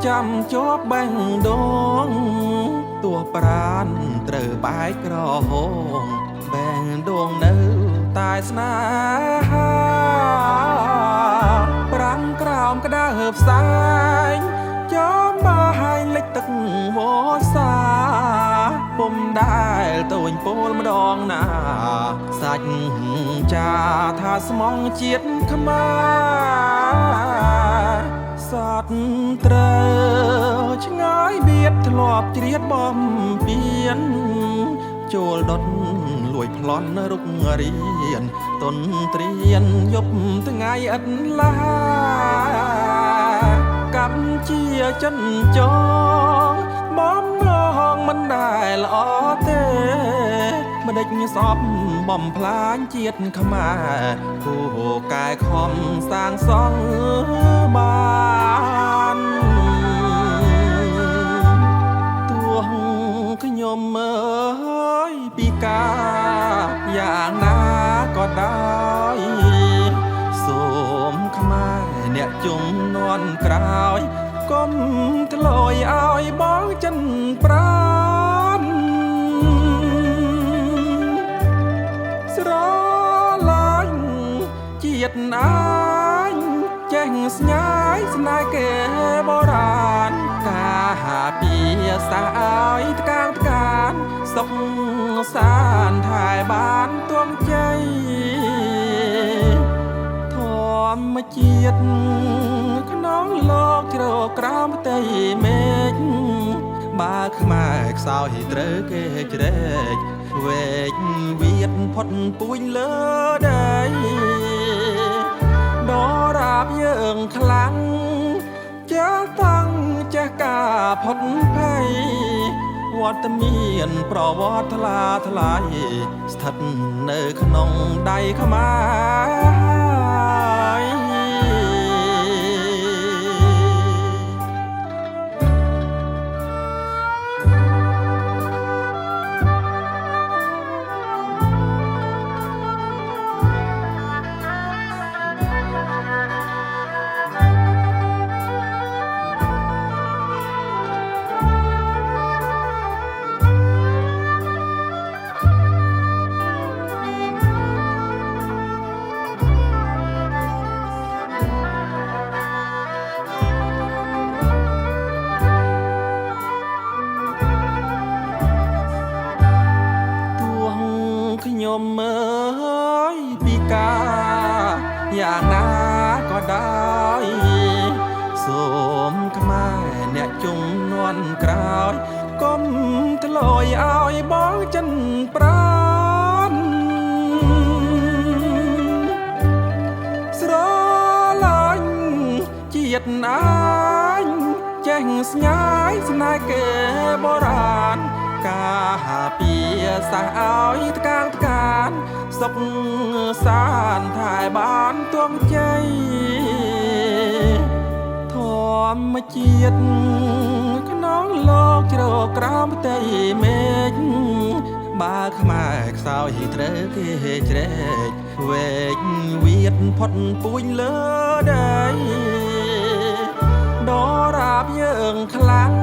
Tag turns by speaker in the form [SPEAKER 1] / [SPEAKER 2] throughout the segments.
[SPEAKER 1] ចាំជាប់បែងដងទោះប្រានត្រូវបែកក្រហងបែងដងនៅតែស្នេហាប្រាំក្រោមក្តៅផ្សាយចំបាយលិចទឹកវសាពុំដែលតូនពោលម្ដងណាសាច់ចាថាស្មងជាតិខ្មែរសត្វត្រូវឆ្ងាយបៀតធ្លាប់ជ្រៀតបំពៀនចូលដុតលួយប្លន់រុករៀនតនត្រៀនយប់ថ្ងៃឥតឡាកម្មជាចិនចងបំណងមិនដែលល្អទេម្ដេចសពបំផ្លាញជាតិខ្មែរគូកែខំសាងសង់បានទោះខ្ញុំអើយពីការយ៉ាងណាក៏ដោយសូមខ្មែរអ្នកជំនាន់ក្រោយកុំធ្លយឲ្យបងចិនប្រានស្រឡាញ់ជាតិអាញចេះស្ញាយស្នេហ៍គេបរាណការពារសាឲ្យថ្កើងថ្កានសុខសានថែបានទួងជ័យធម្មជាតិក្នុងលោកជ្រកក្រោមផ្ទៃមេឃបើខ្មែរខ្សោយត្រូវគេជ្រែកវែកវៀតផុតពួយលើដីដរាបយើងខ្លាំងចេះតាំងចេះការផុតភ័យវត្តមានប្រវត្តិថ្លាថ្លៃស្ថិតនៅក្នុងដៃខ្មែរខ្ញុំអើយពីការយ៉ាងណាក៏ដោយសូមខ្មែរអ្នកជំនាន់ក្រោយកុំធ្លយឲ្យបងចិនប្រានស្រឡាញ់ជាតិអាញចេះស្ញាយស្នេហ៍គេបរាណការពារសាសឲ្យថ្កើងថ្កានសុខសានថែបានទួងជ័យធម្មជាតិក្នុងលោកជ្រកក្រោមផ្ទៃមេឃបើខ្មែរខ្សោយត្រូវគេជ្រែកវែកវៀតផុតពួយលើដីដរាបយើងខ្លាំង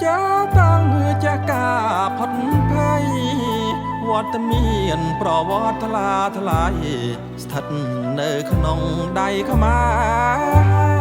[SPEAKER 1] ចាតាំងចាការផុតភ័យវត្តមានប្រវត្តិថ្លាថ្លៃស្ថិតនៅក្នុងដៃខ្មែរ